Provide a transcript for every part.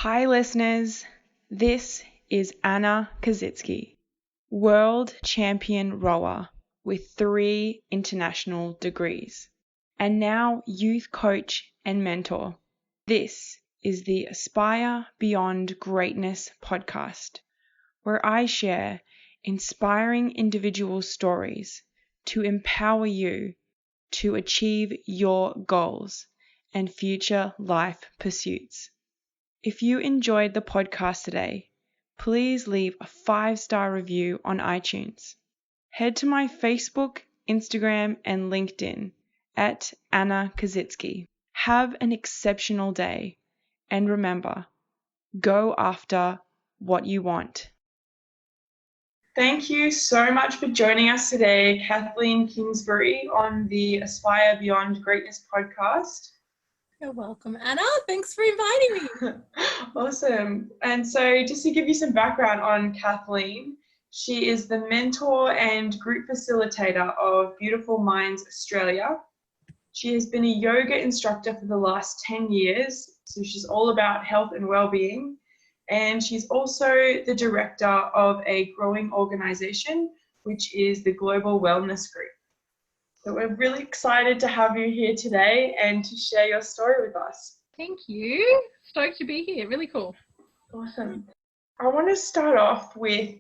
Hi listeners, this is Anna Kaszycki, world champion rower with 3 international degrees, and now youth coach and mentor. This is the Aspire Beyond Greatness podcast, where I share inspiring individual stories to empower you to achieve your goals and future life pursuits. If you enjoyed the podcast today, please leave a 5-star review on iTunes. Head to my Facebook, Instagram, and LinkedIn at Anna Kaszycki. Have an exceptional day, and remember, go after what you want. Thank you so much for joining us today, Kathleen Kingsbury, on the Aspire Beyond Greatness podcast. You're welcome, Anna. Thanks for inviting me. Awesome. And so just to give you some background on Kathleen, she is the mentor and group facilitator of Beautiful Minds Australia. She has been a yoga instructor for the last 10 years, so she's all about health and well-being. And she's also the director of a growing organization, which is the Global Wellness Group. So we're really excited to have you here today and to share your story with us. Thank you. Stoked to be here. Really cool. Awesome. I want to start off with,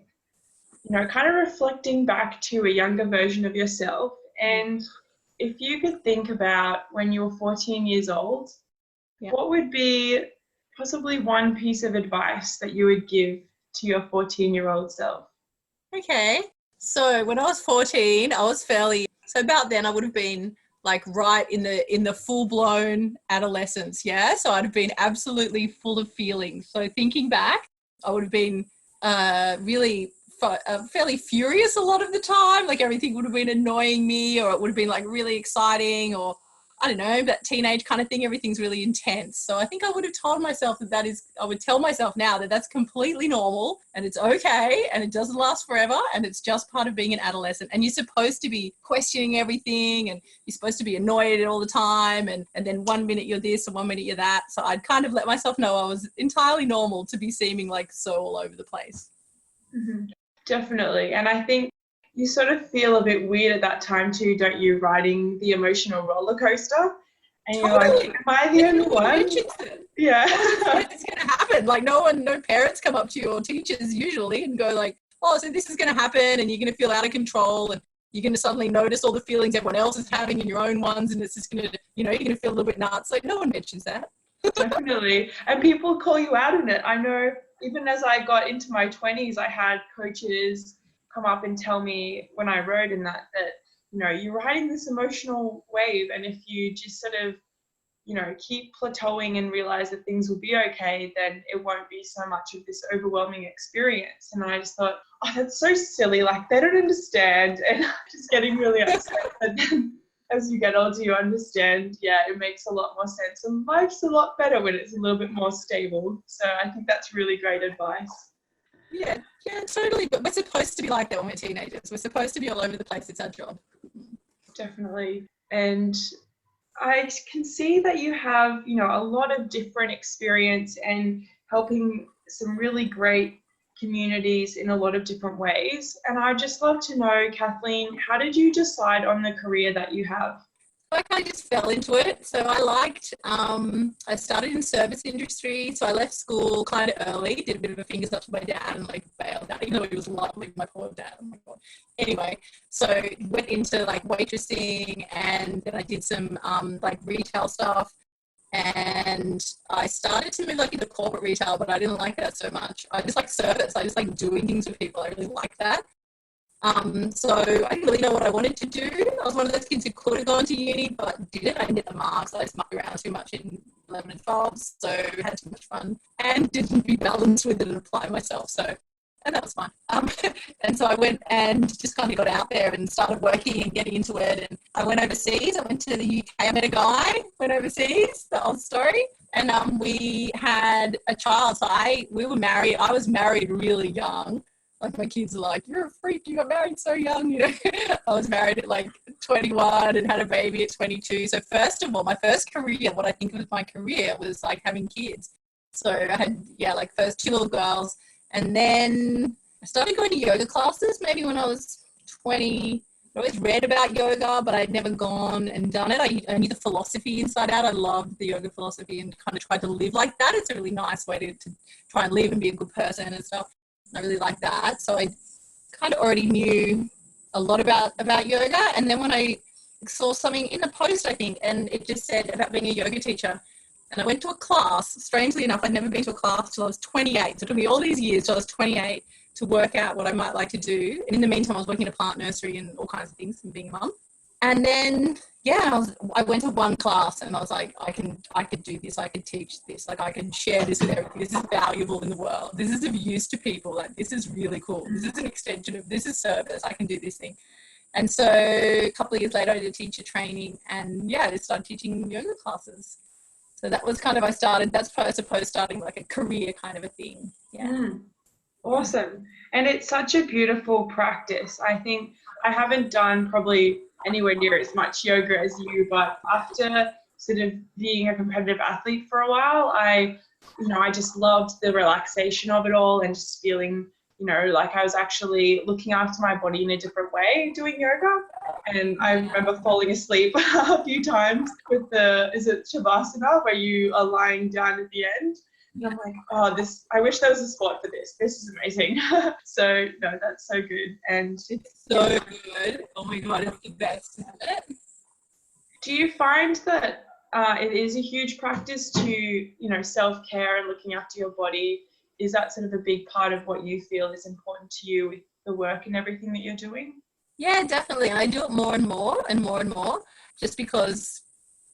kind of reflecting back to a younger version of yourself. And if you could think about when you were 14 years old, what would be possibly one piece of advice that you would give to your 14-year-old self? Okay. So when I was 14, I was so about then I would have been like right in the full-blown adolescence, yeah? So I'd have been absolutely full of feelings. So thinking back, I would have been really fairly furious a lot of the time. Like everything would have been annoying me, or it would have been like really exciting, or I don't know, that teenage kind of thing. Everything's really intense. So I think I would have told myself I would tell myself now that that's completely normal and it's okay and it doesn't last forever and it's just part of being an adolescent. And you're supposed to be questioning everything and you're supposed to be annoyed all the time. And then 1 minute you're this and 1 minute you're that. So I'd kind of let myself know I was entirely normal to be seeming like so all over the place. Mm-hmm. Definitely. And I think you sort of feel a bit weird at that time too, don't you, riding the emotional roller coaster? And you're like, am I the only one? Yeah. It's going to happen. Like no parents come up to you or teachers usually and go like, oh, so this is going to happen and you're going to feel out of control and you're going to suddenly notice all the feelings everyone else is having in your own ones and it's just going to, you're going to feel a little bit nuts. Like no one mentions that. Definitely. And people call you out on it. I know even as I got into my 20s, I had coaches come up and tell me when I rode in that you're riding this emotional wave, and if you just sort of keep plateauing and realize that things will be okay, then it won't be so much of this overwhelming experience. And I just thought, oh, that's so silly, like they don't understand, and I'm just getting really upset. But then as you get older, you understand, it makes a lot more sense, and life's a lot better when it's a little bit more stable. So I think that's really great advice. Yeah, totally. But we're supposed to be like that when we're teenagers. We're supposed to be all over the place. It's our job. Definitely. And I can see that you have, a lot of different experience and helping some really great communities in a lot of different ways. And I'd just love to know, Kathleen, how did you decide on the career that you have? I kind of just fell into it. So I started in service industry. So I left school kind of early, did a bit of a fingers up to my dad and like bailed out, even though he was lovely, my poor dad. Oh my God. Anyway, so went into like waitressing and then I did some like retail stuff. And I started to move like into corporate retail, but I didn't like that so much. I just like service. I just like doing things with people. I really like that. So I didn't really know what I wanted to do. I was one of those kids who could have gone to uni, but didn't. I didn't get the marks. I just mucked around too much in 11 and 12, so had too much fun and didn't be balanced with it and apply myself. And that was fun. And so I went and just kind of got out there and started working and getting into it. And I went overseas. I went to the UK. I met a guy, went overseas, the old story. And we had a child. So we were married. I was married really young. Like my kids are like, you're a freak, you got married so young, I was married at like 21 and had a baby at 22. So first of all, my first career, what I think of as my career was like having kids. So I had, like first two little girls. And then I started going to yoga classes maybe when I was 20. I always read about yoga, but I'd never gone and done it. I knew the philosophy inside out. I loved the yoga philosophy and kind of tried to live like that. It's a really nice way to try and live and be a good person and stuff. I really like that. So I kind of already knew a lot about yoga. And then when I saw something in the post, I think, and it just said about being a yoga teacher. And I went to a class. Strangely enough, I'd never been to a class till I was 28. So it took me all these years till I was 28 to work out what I might like to do. And in the meantime, I was working in a plant nursery and all kinds of things and being a mum. And then, I went to one class and I was like, I could do this. I could teach this. Like, I can share this with everybody. This is valuable in the world. This is of use to people. Like, this is really cool. This is an extension of, this is service. I can do this thing. And so a couple of years later, I did teacher training and I just started teaching yoga classes. So that was kind of, that's I suppose starting like a career kind of a thing. Yeah. Awesome. And it's such a beautiful practice. I think I haven't done probably anywhere near as much yoga as you, but after sort of being a competitive athlete for a while, I just loved the relaxation of it all and just feeling, like I was actually looking after my body in a different way doing yoga. And I remember falling asleep a few times with is it Shavasana, where you are lying down at the end? And I'm like, I wish there was a sport for this. This is amazing. So, no, that's so good. And it's so good. Oh my God, it's the best. Do you find that it is a huge practice to, self-care and looking after your body? Is that sort of a big part of what you feel is important to you with the work and everything that you're doing? Yeah, definitely. And I do it more and more and more and more, just because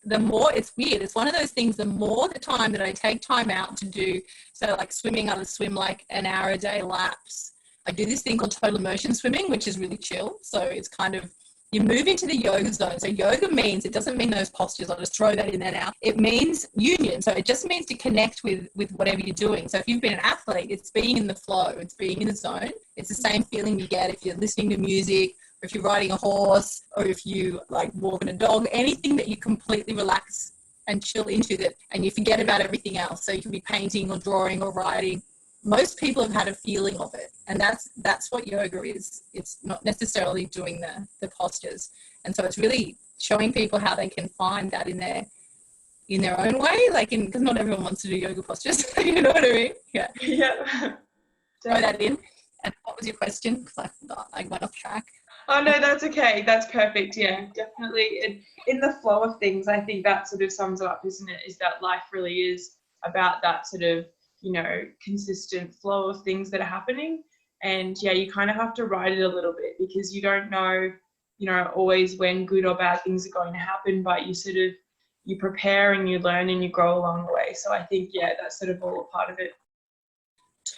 the more, it's weird. It's one of those things, the more the time that I take time out to do, so like swimming, I swim like an hour a day laps. I do this thing called total immersion swimming, which is really chill. So it's kind of, you move into the yoga zone. So yoga means, it doesn't mean those postures. I'll just throw that in there now. It means union. So it just means to connect with whatever you're doing. So if you've been an athlete, it's being in the flow. It's being in the zone. It's the same feeling you get if you're listening to music, or if you're riding a horse, or if you like walking a dog, anything that you completely relax and chill into that, and you forget about everything else. So you can be painting or drawing or writing. Most people have had a feeling of it, and that's what yoga is. It's not necessarily doing the postures, and so it's really showing people how they can find that in their own way, like because not everyone wants to do yoga postures. You know what I mean? Yeah. Throw that in. And what was your question? Because I forgot. I went off track. Oh no, that's okay. That's perfect. Yeah, definitely. In the flow of things, I think that sort of sums it up, isn't it? Is that life really is about that sort of, consistent flow of things that are happening. And you kind of have to ride it a little bit because you don't know, always when good or bad things are going to happen, but you prepare and you learn and you grow along the way. So I think, that's sort of all a part of it.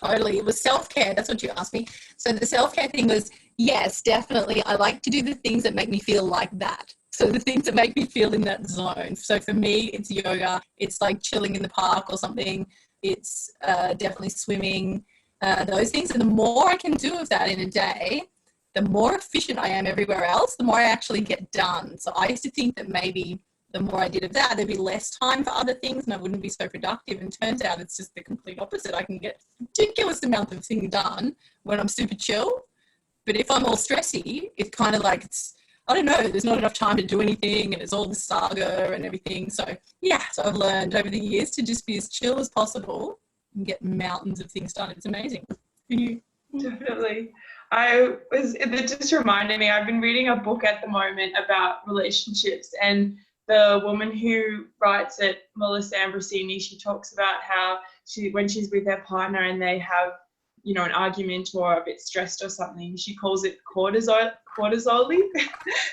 Totally. It was self-care. That's what you asked me. So the self-care thing was, yes, definitely. I like to do the things that make me feel like that. So the things that make me feel in that zone. So for me, it's yoga. It's like chilling in the park or something. It's definitely swimming, those things. And the more I can do of that in a day, the more efficient I am everywhere else, the more I actually get done. So I used to think that maybe the more I did of that, there'd be less time for other things and I wouldn't be so productive. And turns out it's just the complete opposite. I can get a ridiculous amount of things done when I'm super chill. But if I'm all stressy, it's kind of like, I don't know, there's not enough time to do anything and it's all this saga and everything. So so I've learned over the years to just be as chill as possible and get mountains of things done. It's amazing. Definitely. It just reminded me, I've been reading a book at the moment about relationships, and the woman who writes it, Melissa Ambrosini, she talks about how when she's with her partner and they have, an argument or a bit stressed or something, she calls it cortisol.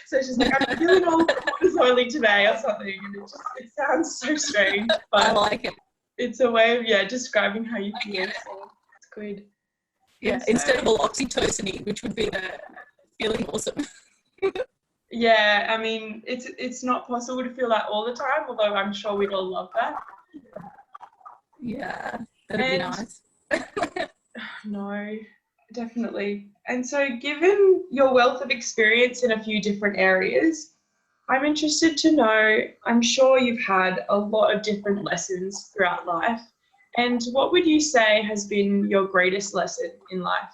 So she's like, I'm feeling all cortisol today or something, and it sounds so strange, but I like it. It's a way of describing how you feel. So it's good. Yeah, instead of all oxytocin, which would be the feeling awesome. Yeah, I mean, it's not possible to feel that all the time, although I'm sure we'd all love that. Yeah, that'd be nice. No, definitely. And so given your wealth of experience in a few different areas, I'm interested to know, I'm sure you've had a lot of different lessons throughout life, And what would you say has been your greatest lesson in life?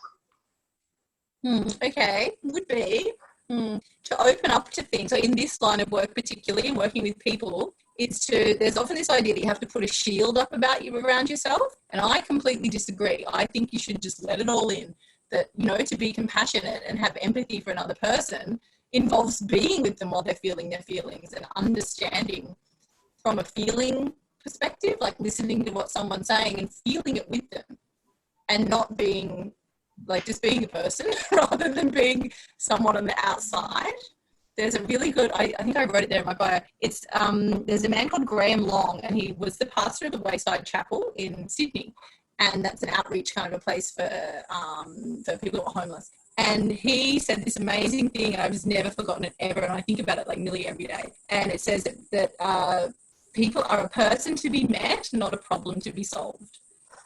Okay, would be to open up to things. So in this line of work, particularly in working with people, there's often this idea that you have to put a shield up around yourself. And I completely disagree. I think you should just let it all in. That, to be compassionate and have empathy for another person involves being with them while they're feeling their feelings and understanding from a feeling perspective, like listening to what someone's saying and feeling it with them, and not being like just being a person rather than being someone on the outside. There's a really good, I think I wrote it there in my bio. It's there's a man called Graham Long, and he was the pastor of the Wayside Chapel in Sydney, and that's an outreach kind of a place for people who are homeless. And he said this amazing thing, and I've just never forgotten it ever, and I think about it like nearly every day. And it says that people are a person to be met, not a problem to be solved.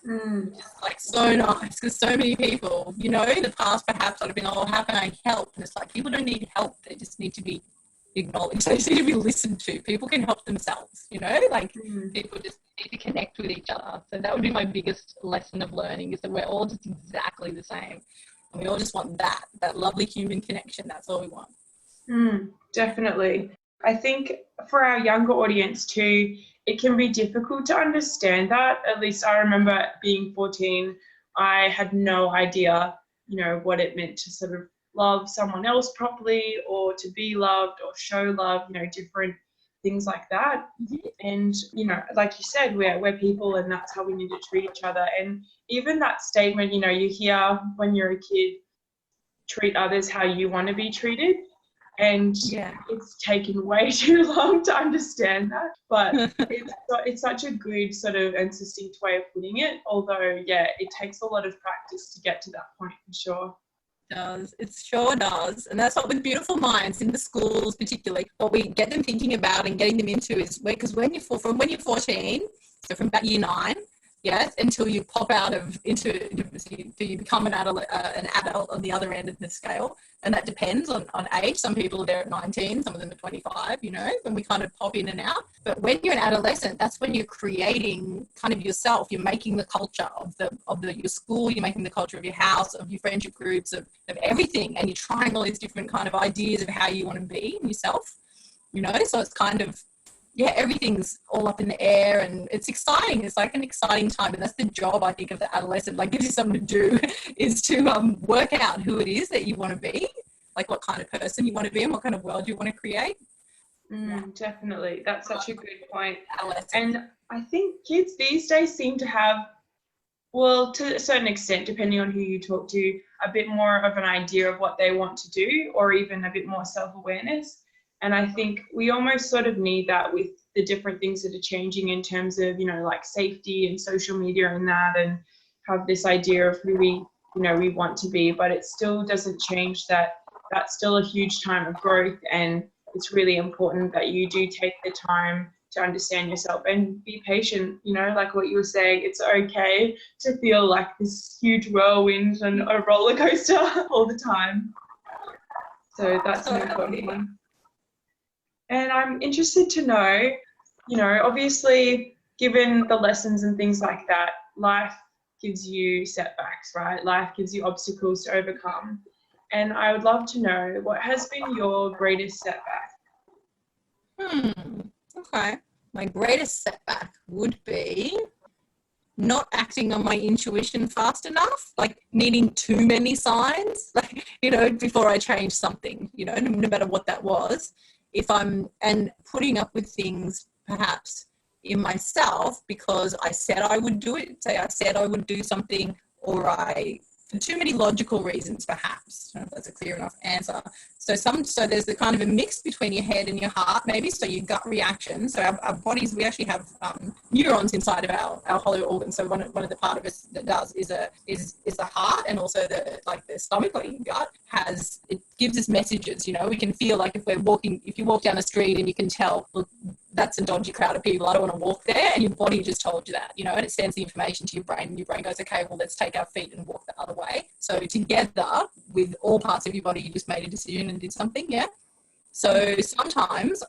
It's like so nice, because so many people, in the past perhaps I'd have been, oh, how can I help? And it's like, people don't need help, they just need to be acknowledged, they just need to be listened to. People can help themselves, people just need to connect with each other. So that would be my biggest lesson of learning, is that we're all just exactly the same, and we all just want that lovely human connection. That's all we want. Definitely. I think for our younger audience too, it can be difficult to understand that. At least I remember being 14, I had no idea, what it meant to sort of love someone else properly, or to be loved, or show love, different things like that. And, like you said, we're people, and that's how we need to treat each other. And even that statement, you hear when you're a kid, treat others how you want to be treated. And it's taken way too long to understand that, but it's such a good sort of and succinct way of putting it, although it takes a lot of practice to get to that point, for sure. It sure does. And that's what, with Beautiful Minds in the schools particularly, what we get them thinking about and getting them into is, because when you're 14, so from about year 9, until you pop out into you become an adult on the other end of the scale. And that depends on age. Some people are there at 19, some of them are 25, when we kind of pop in and out. But when you're an adolescent, that's when you're creating kind of yourself. You're making the culture of your school, you're making the culture of your house, of your friendship groups, of everything. And you're trying all these different kind of ideas of how you want to be yourself, so it's kind of, everything's all up in the air, and it's exciting. It's like an exciting time, and that's the job, I think, of the adolescent. Like, gives you something to do, is to work out who it is that you want to be, like what kind of person you want to be and what kind of world you want to create. Definitely. That's such a good point. And I think kids these days seem to have, well, to a certain extent, depending on who you talk to, a bit more of an idea of what they want to do, or even a bit more self-awareness. And I think we almost sort of need that with the different things that are changing in terms of, like safety and social media and that, and have this idea of who we want to be. But it still doesn't change that that's still a huge time of growth. And it's really important that you do take the time to understand yourself and be patient, like what you were saying. It's okay to feel like this huge whirlwind and a roller coaster all the time. So that's an important one. And I'm interested to know, obviously, given the lessons and things like that, life gives you setbacks, right? Life gives you obstacles to overcome. And I would love to know, what has been your greatest setback? Okay. My greatest setback would be not acting on my intuition fast enough, like needing too many signs, before I change something, no matter what that was. And putting up with things perhaps in myself because I said I would do it, say I said I would do something, or for too many logical reasons perhaps. I don't know if that's a clear enough answer. So there's the kind of a mix between your head and your heart maybe, so your gut reaction. So our bodies, we actually have neurons inside of our hollow organs. So one of the part of us that does is the heart, and also the stomach, or your gut it gives us messages. We can feel like if you walk down the street and you can tell, look, that's a dodgy crowd of people, I don't want to walk there, and your body just told you that, and it sends the information to your brain, and your brain goes, okay, well, let's take our feet and walk the other way. So together with all parts of your body, you just made a decision and did something. So sometimes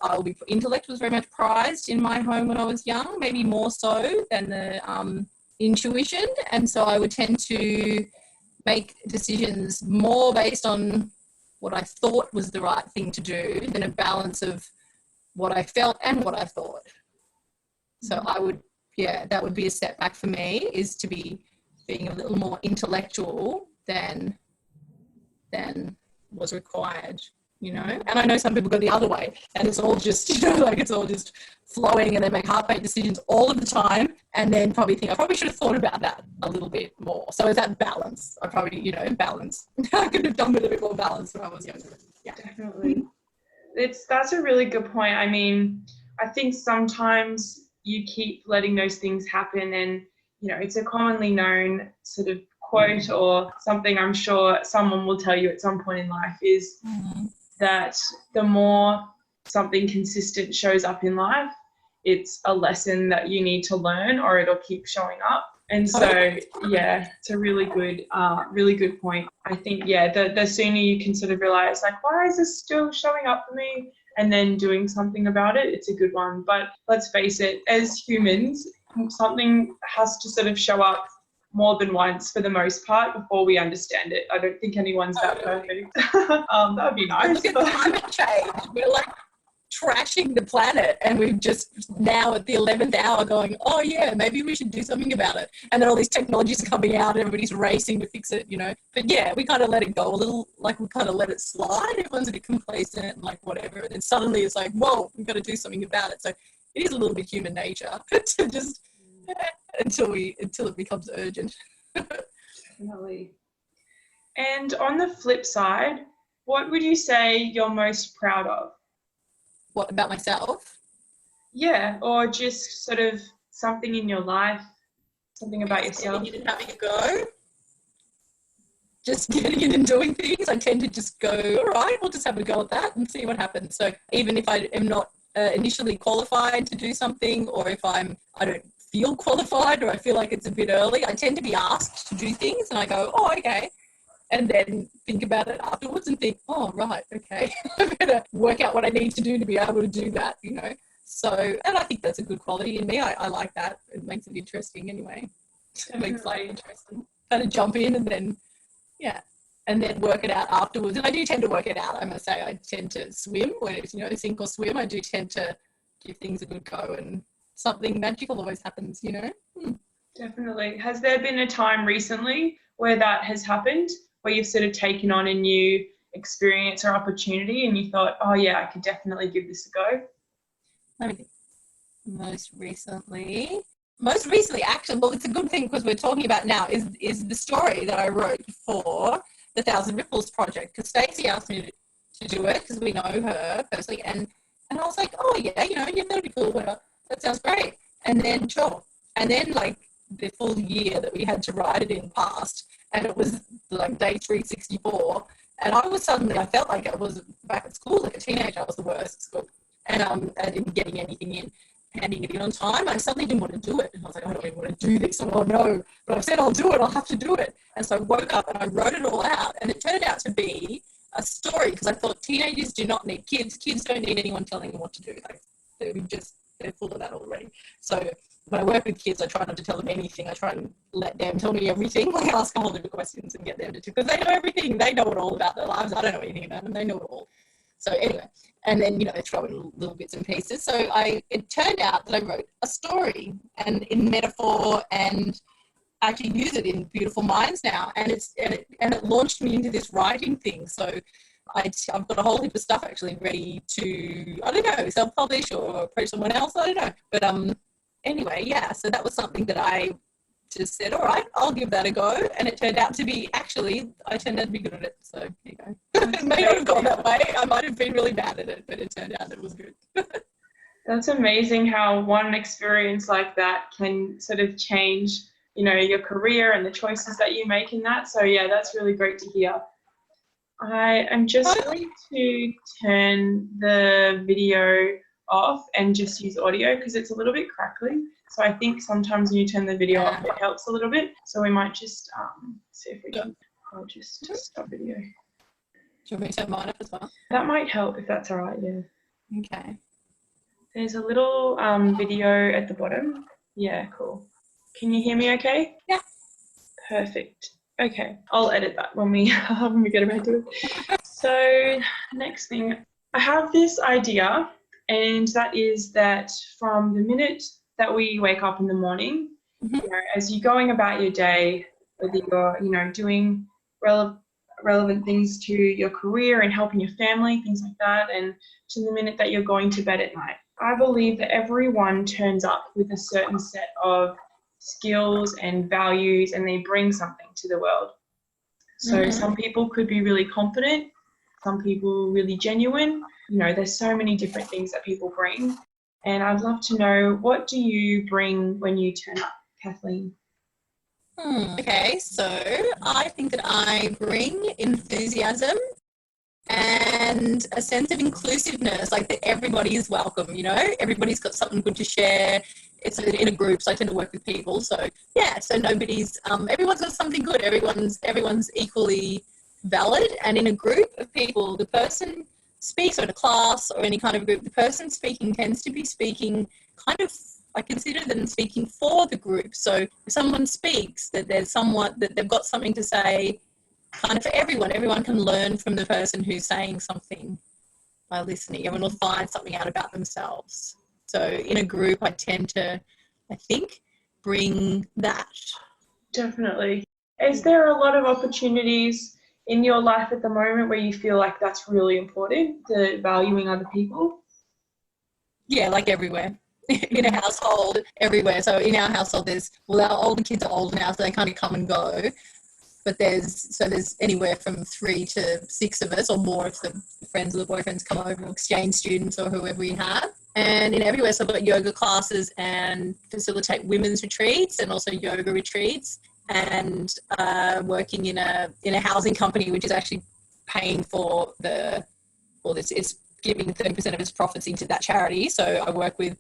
intellect was very much prized in my home when I was young, maybe more so than the intuition, and so I would tend to make decisions more based on what I thought was the right thing to do than a balance of what I felt and what I thought. So I would, that would be a setback for me, is to be being a little more intellectual than was required, you know. And I know some people go the other way, and it's all just, you know, like it's all just flowing, and they make half-baked decisions all of the time, and then probably think, I probably should have thought about that a little bit more. So is that balance? I probably, you know, balance. I could have done with a bit more balance when I was younger. Yeah, definitely. That's a really good point. I mean, I think sometimes you keep letting those things happen, and you know, it's a commonly known sort of quote or something I'm sure someone will tell you at some point in life is that the more something consistent shows up in life, it's a lesson that you need to learn, or it'll keep showing up. And so, yeah, it's a really good point. I think, yeah, the sooner you can sort of realize, like, why is this still showing up for me? And then doing something about it, it's a good one. But let's face it, as humans, something has to sort of show up more than once for the most part before we understand it. I don't think anyone's that perfect. That would be nice. Look at climate change. We're like trashing the planet, and we've just now at the 11th hour going, oh yeah, maybe we should do something about it. And then all these technologies are coming out and everybody's racing to fix it, you know. But yeah, we kind of let it go a little, like we kind of let it slide. Everyone's a bit complacent and like whatever. And then suddenly it's like, whoa, we've got to do something about it. So it is a little bit human nature to just until it becomes urgent. Definitely. And on the flip side, what would you say you're most proud of? What about myself? Yeah, or just sort of something in your life, something about yourself. Getting in and having a go. Just getting in and doing things. I tend to just go, all right, we'll just have a go at that and see what happens. So even if I am not initially qualified to do something, or if I don't feel qualified, or I feel like it's a bit early, I tend to be asked to do things, and I go, oh, okay. And then think about it afterwards and think, oh, right, okay, I'm going to work out what I need to do to be able to do that, you know. So, and I think that's a good quality in me. I like that. It makes it interesting anyway. It makes life interesting. Kind of jump in and then, yeah, and then work it out afterwards. And I do tend to work it out, I must say. I tend to swim, when it's, you know, sink or swim. I do tend to give things a good go, and something magical always happens, you know. Definitely. Has there been a time recently where that has happened, where you've sort of taken on a new experience or opportunity and you thought, oh yeah, I could definitely give this a go? Let me think. Most recently, actually, well, it's a good thing because we're talking about now is the story that I wrote for the Thousand Ripples project, because Stacey asked me to do it because we know her personally, and I was like, oh yeah, you know, yeah, that'd be cool, whatever. That sounds great. And then sure. And then like the full year that we had to write it in passed, and it was like day 364, and I felt like I was back at school like a teenager. I was the worst at school, and I didn't getting anything in, handing it in on time. I suddenly didn't want to do it, and I was like, I don't even want to do this. Oh no, but I've said I'll do it, I'll have to do it. And so I woke up and I wrote it all out, and it turned out to be a story, because I thought teenagers do not need kids don't need anyone telling them what to do. Like they're full of that already. So when I work with kids, I try not to tell them anything. I try and let them tell me everything. Like, ask a whole heap of questions and get them to, because they know everything. They know it all about their lives. I don't know anything about them. They know it all. So anyway, and then, you know, they throw in little bits and pieces. So it turned out that I wrote a story, and in metaphor, and I actually use it in Beautiful Minds now. And it launched me into this writing thing. So I've got a whole heap of stuff actually ready to, I don't know, self-publish or approach someone else. I don't know. But anyway, yeah, so that was something that I just said, all right, I'll give that a go. And it turned out to be, I turned out to be good at it. So there you go. It may not have gone that way. I might have been really bad at it, but it turned out it was good. That's amazing how one experience like that can sort of change, you know, your career and the choices that you make in that. So yeah, that's really great to hear. I am just going to turn the video off and just use audio because it's a little bit crackly. So I think sometimes when you turn the video off, it helps a little bit. So we might just see if we can. I'll just stop video. Do you want me to turn mine up as well? That might help if that's all right, yeah. Okay. There's a little video at the bottom. Yeah, cool. Can you hear me okay? Yeah. Perfect. Okay, I'll edit that when we when we get around to it. So next thing, I have this idea, and that is that from the minute that we wake up in the morning, as you're going about your day, whether you're doing relevant things to your career and helping your family, things like that, and to the minute that you're going to bed at night, I believe that everyone turns up with a certain set of skills and values, and they bring something to the world. So some people could be really confident, some people really genuine. There's so many different things that people bring. And I'd love to know, what do you bring when you turn up, Kathleen? Okay, so I think that I bring enthusiasm and a sense of inclusiveness, like that everybody is welcome, everybody's got something good to share. It's in a group, so I tend to work with people. So yeah, so nobody's, everyone's got something good. Everyone's equally valid. And in a group of people, the person speaks, or in a class or any kind of group, the person speaking tends to be speaking kind of, I consider them speaking for the group. So if someone speaks, that they've got something to say kind of for everyone. Everyone can learn from the person who's saying something by listening. Everyone will find something out about themselves. So in a group, I tend to, I think, bring that. Definitely. Is there a lot of opportunities in your life at the moment where you feel like that's really important, the valuing other people? Yeah, like everywhere. In a household, everywhere. So in our household, our older kids are older now, so they kind of come and go. But there's anywhere from 3 to 6 of us or more if the friends or the boyfriends come over, or exchange students or whoever we have. And in everywhere, so I've got yoga classes and facilitate women's retreats and also yoga retreats, and working in a housing company, which is actually paying for it's giving 30% of its profits into that charity. So I work with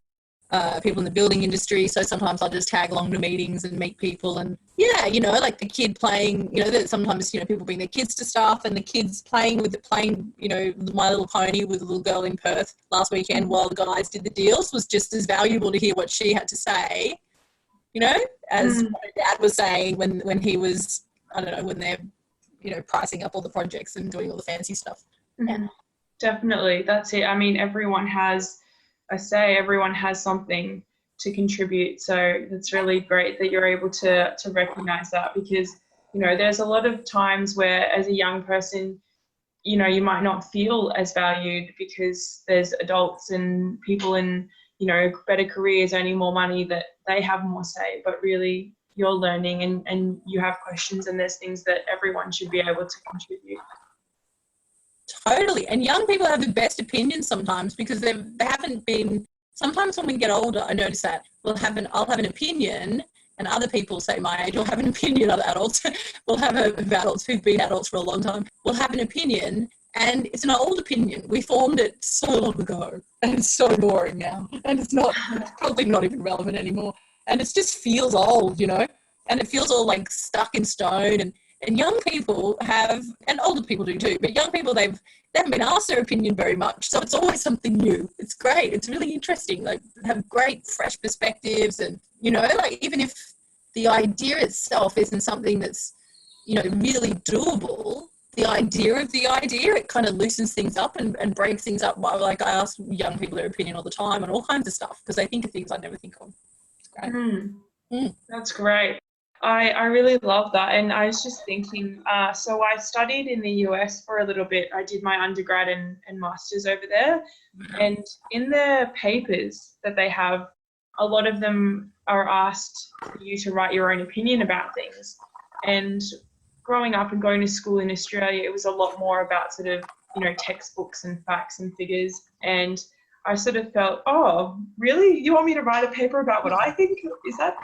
people in the building industry, so sometimes I'll just tag along to meetings and meet people, and like the kid playing, that sometimes people bring their kids to stuff, and the kids playing My Little Pony with a little girl in Perth last weekend while the guys did the deals was just as valuable to hear what she had to say, as what her dad was saying when he was, I don't know, when they're pricing up all the projects and doing all the fancy stuff. Yeah. Definitely, that's it. I mean, everyone has something to contribute. So it's really great that you're able to recognize that, because, there's a lot of times where as a young person, you might not feel as valued because there's adults and people in, better careers, earning more money, that they have more say. But really, you're learning and you have questions, and there's things that everyone should be able to contribute. Totally. And young people have the best opinions sometimes because they haven't been, sometimes when we get older, I notice that I'll have an opinion, and other people, say my age, will have an opinion, other adults will have adults who've been adults for a long time, will have an opinion, and it's an old opinion. We formed it so long ago, and it's so boring now, and it's probably not even relevant anymore. And it just feels old, and it feels all like stuck in stone. And young people have, and older people do too, but young people, they haven't been asked their opinion very much. So it's always something new. It's great. It's really interesting. Like, have great fresh perspectives, and, like, even if the idea itself isn't something that's, really doable, the idea of the idea, it kind of loosens things up and breaks things up. Like, I ask young people their opinion all the time on all kinds of stuff because they think of things I never think of. It's great. That's great. I really love that. And I was just thinking, so I studied in the US for a little bit. I did my undergrad and master's over there. And in the papers that they have, a lot of them are asked for you to write your own opinion about things. And growing up and going to school in Australia, it was a lot more about sort of, textbooks and facts and figures. And I sort of felt, oh, really? You want me to write a paper about what I think? Is that,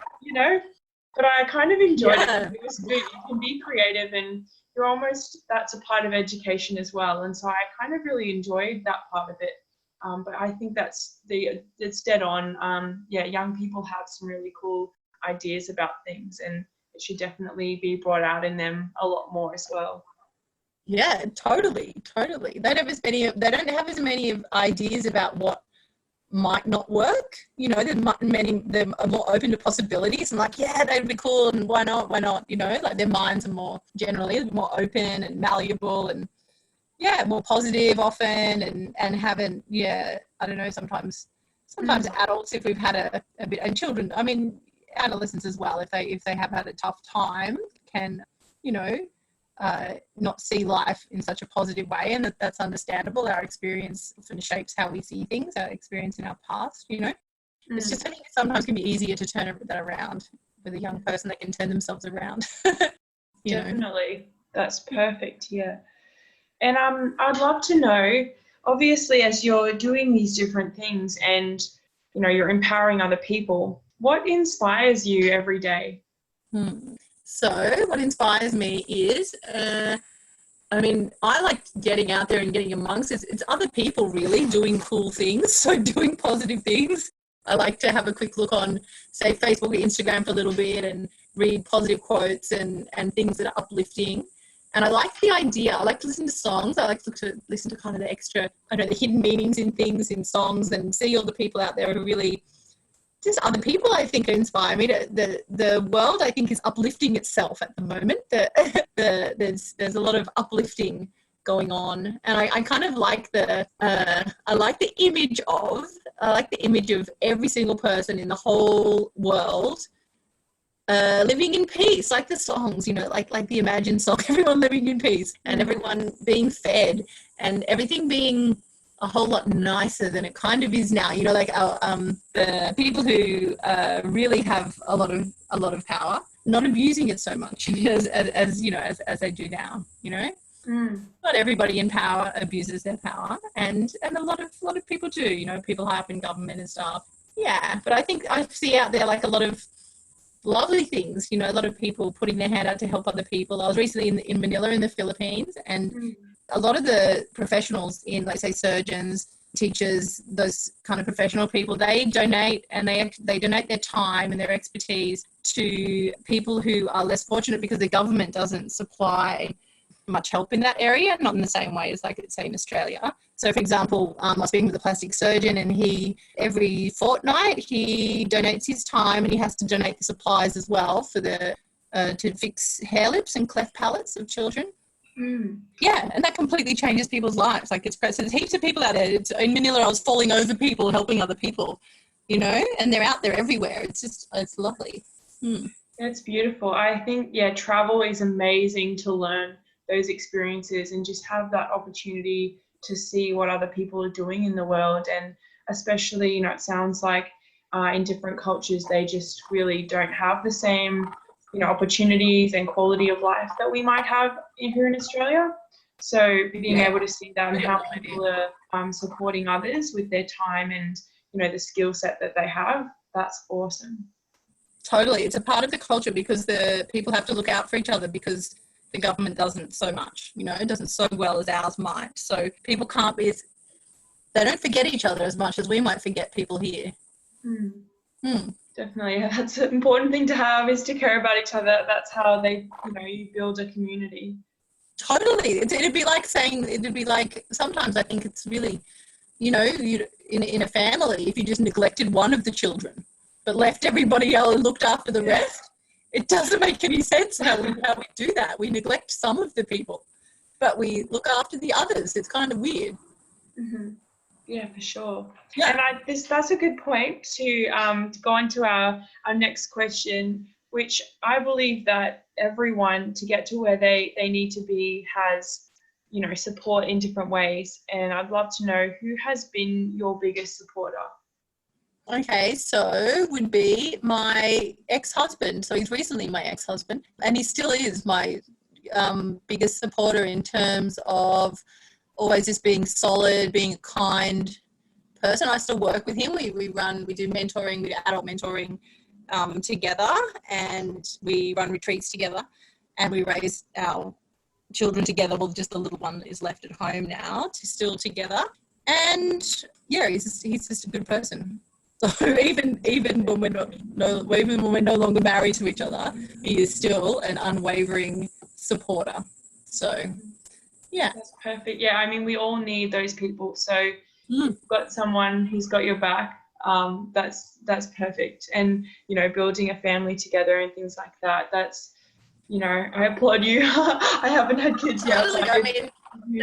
But I kind of enjoyed it. It was good. You can be creative, and that's a part of education as well. And so I kind of really enjoyed that part of it. But I think it's dead on. Young people have some really cool ideas about things, and it should definitely be brought out in them a lot more as well. Yeah, totally. They don't have as many ideas about what might not work. You know, many of them are more open to possibilities and like, yeah, that'd be cool and why not, you know, like their minds are more generally more open and malleable and more positive often and haven't, I don't know, sometimes adults, if we've had a bit, and children, I mean, adolescents as well, if they have had a tough time, can, you know, not see life in such a positive way, and that's understandable. Our experience often shapes how we see things, our experience in our past, you know. It's just, I think sometimes can be easier to turn that around with a young person that can turn themselves around. Definitely. That's perfect, yeah. And I'd love to know, obviously, as you're doing these different things and, you know, you're empowering other people, what inspires you every day? So what inspires me is, I mean, I like getting out there and getting amongst it. It's other people really doing cool things, so doing positive things. I like to have a quick look on, say, Facebook or Instagram for a little bit and read positive quotes and things that are uplifting. And I like the idea. I like to listen to songs. I like to listen to kind of the extra, the hidden meanings in things, in songs, and see all the people out there who really, just other people I think inspire me. The world I think is uplifting itself at the moment. There's a lot of uplifting going on, and I kind of like the image of every single person in the whole world living in peace, like the songs, you know, like the Imagine song, everyone living in peace and everyone being fed and everything being a whole lot nicer than it kind of is now, you know, like the people who really have a lot of power, not abusing it so much as you know, as they do now, you know. Not everybody in power abuses their power, and a lot of people do, you know, people high up in government and stuff. Yeah, but I think I see out there like a lot of lovely things, you know, a lot of people putting their hand out to help other people. I was recently in Manila in the Philippines, and a lot of the professionals in, like, say, surgeons, teachers, those kind of professional people, they donate, and they donate their time and their expertise to people who are less fortunate because the government doesn't supply much help in that area, not in the same way as, like, say, in Australia. So, for example, I was speaking with a plastic surgeon, and he, every fortnight, he donates his time, and he has to donate the supplies as well for to fix hair lips and cleft palates of children. Yeah, and that completely changes people's lives. Like, it's great. So there's heaps of people out there. In Manila, I was falling over people, helping other people, you know, and they're out there everywhere. It's lovely. That's beautiful. I think, travel is amazing to learn those experiences and just have that opportunity to see what other people are doing in the world. And especially, you know, it sounds like in different cultures, they just really don't have the same, you know, opportunities and quality of life that we might have here in Australia. So being able to see that and how people are supporting others with their time and, you know, the skill set that they have, that's awesome. Totally. It's a part of the culture because the people have to look out for each other because the government doesn't so much, you know, it doesn't so well as ours might. So people they don't forget each other as much as we might forget people here. Definitely. Yeah, that's an important thing to have, is to care about each other. That's how you build a community. Totally. It'd be like sometimes I think it's really, you know, in a family, if you just neglected one of the children but left everybody else and looked after the rest, it doesn't make any sense how we do that. We neglect some of the people, but we look after the others. It's kind of weird. Yeah, for sure. Yeah. And that's a good point to go on to our next question, which I believe that everyone, to get to where they need to be, has, you know, support in different ways. And I'd love to know, who has been your biggest supporter? Okay, so would be my ex-husband. So he's recently my ex-husband, and he still is my biggest supporter in terms of always just being solid, being a kind person. I still work with him. We do mentoring, we do adult mentoring together, and we run retreats together, and we raise our children together. Well, just the little one is left at home now, still together. And yeah, he's just a good person. So even when we're no longer married to each other, he is still an unwavering supporter. So, yeah. That's perfect. Yeah, I mean, we all need those people. So, you've got someone who's got your back, that's perfect. And, you know, building a family together and things like that, that's, you know, I applaud you. I haven't had kids yet. Totally. I mean,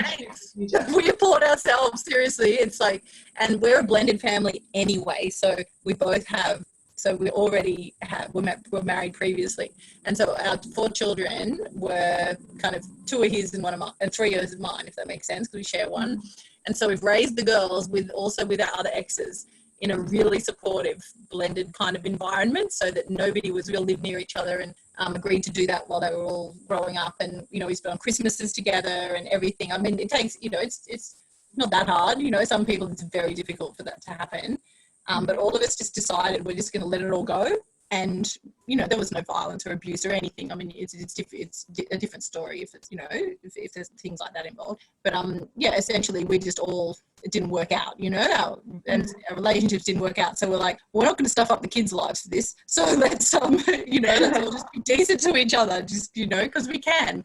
thanks. We applaud ourselves, seriously. It's like, and we're a blended family anyway, so we both have, so we already have, we're married previously, and so our 4 children were kind of 2 are his and 1 of mine, and 3 is mine, if that makes sense, because we share one. And so we've raised the girls with our other exes in a really supportive, blended kind of environment, so that nobody was real live near each other, and agreed to do that while they were all growing up. And, you know, we spent on Christmases together and everything. I mean, it takes, you know, it's not that hard. You know, some people it's very difficult for that to happen. But all of us just decided we're just going to let it all go. And, you know, there was no violence or abuse or anything. I mean, it's a different story if it's, you know, if there's things like that involved. But, yeah, essentially we just all, it didn't work out, you know, and our relationships didn't work out. So we're like, we're not going to stuff up the kids' lives for this. So let's, you know, let's all just be decent to each other, just, you know, because we can.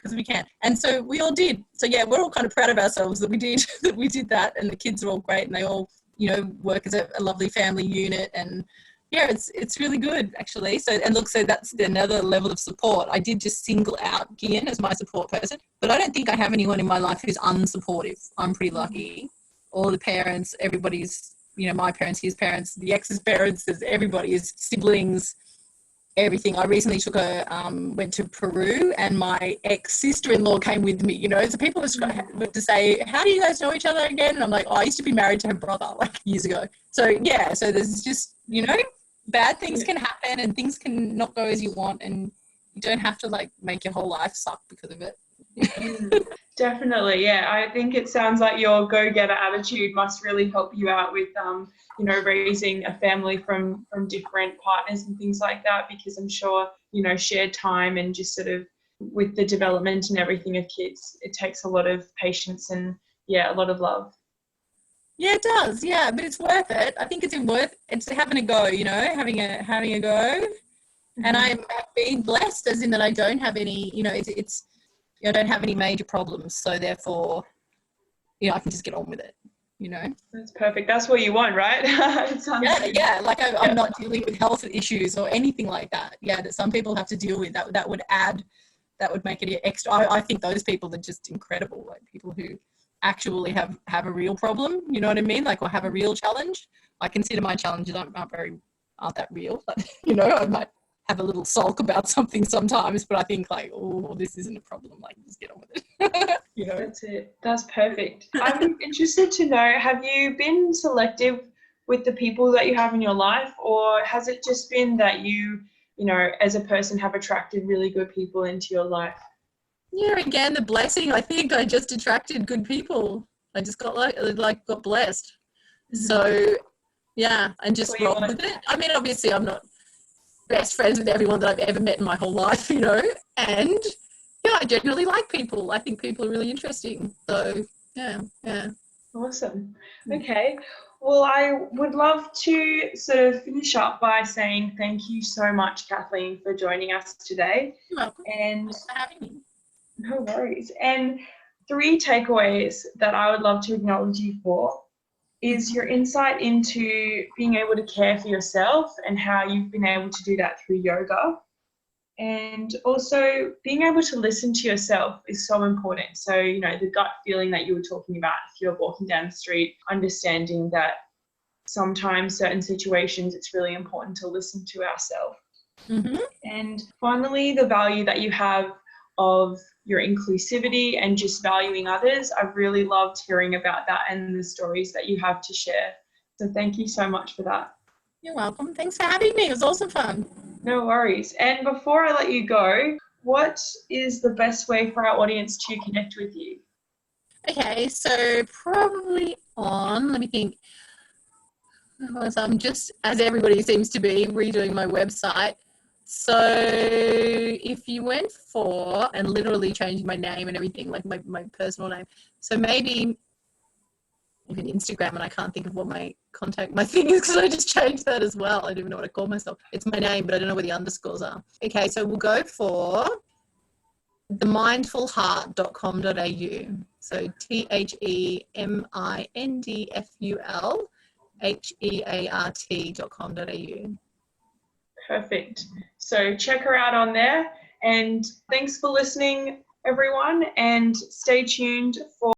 And so we all did. So, yeah, we're all kind of proud of ourselves that we did that. And the kids are all great, and they all, you know, work as a lovely family unit. And yeah, it's really good, actually. So, and look, so that's another level of support. I did just single out Gian as my support person, but I don't think I have anyone in my life who's unsupportive. I'm pretty lucky. All the parents, everybody's, you know, my parents, his parents, the ex's parents, everybody's siblings, everything. I recently went to Peru, and my ex-sister-in-law came with me, you know, so people were to say, how do you guys know each other again? And I'm like, oh, I used to be married to her brother like years ago. So yeah, so there's just, you know, bad things can happen and things can not go as you want, and you don't have to like make your whole life suck because of it. Definitely, yeah. I think it sounds like your go-getter attitude must really help you out with, you know, raising a family from different partners and things like that, because I'm sure, you know, shared time and just sort of with the development and everything of kids, it takes a lot of patience and, yeah, a lot of love. Yeah, it does. Yeah, but it's worth it. I think it's having a go, you know, having a go. And I've been blessed, as in that I don't have any, you know, it's I don't have any major problems, so therefore, you know, I can just get on with it, you know. That's perfect. That's what you want, right? Yeah. Like I'm not dealing with health issues or anything like that. Yeah, that some people have to deal with. That would make it extra. I think those people are just incredible. Like people who actually have a real problem, you know what I mean? Like, or have a real challenge. I consider my challenges aren't that real, but, you know, I might have a little sulk about something sometimes, but I think like, oh, this isn't a problem. Like, just get on with it. You know, that's it. That's perfect. I'm interested to know, have you been selective with the people that you have in your life, or has it just been that you know, as a person have attracted really good people into your life? Yeah, again, the blessing. I think I just attracted good people. I just got got blessed. So yeah, and just roll with it. I mean, obviously I'm not best friends with everyone that I've ever met in my whole life, you know, and yeah, I generally like people. I think people are really interesting. So yeah. Awesome. Okay. Well, I would love to sort of finish up by saying thank you so much, Kathleen, for joining us today. You're welcome. And thanks for having me. No worries. And 3 takeaways that I would love to acknowledge you for is your insight into being able to care for yourself and how you've been able to do that through yoga. And also being able to listen to yourself is so important. So, you know, the gut feeling that you were talking about, if you're walking down the street, understanding that sometimes certain situations it's really important to listen to ourselves. And finally, the value that you have of your inclusivity and just valuing others. I've really loved hearing about that and the stories that you have to share. So thank you so much for that. You're welcome. Thanks for having me. It was awesome fun. No worries. And before I let you go, what is the best way for our audience to connect with you? Okay, so probably let me think. I'm just, as everybody seems to be, redoing my website. So if you went for, and literally changing my name and everything, like my personal name, so maybe even Instagram, and I can't think of what my thing is because I just changed that as well. I don't even know what I call myself. It's my name, but I don't know where the underscores are. Okay, so we'll go for themindfulheart.com.au. So THEMINDFULHEART.com.au. Perfect. So check her out on there. And thanks for listening, everyone. And stay tuned for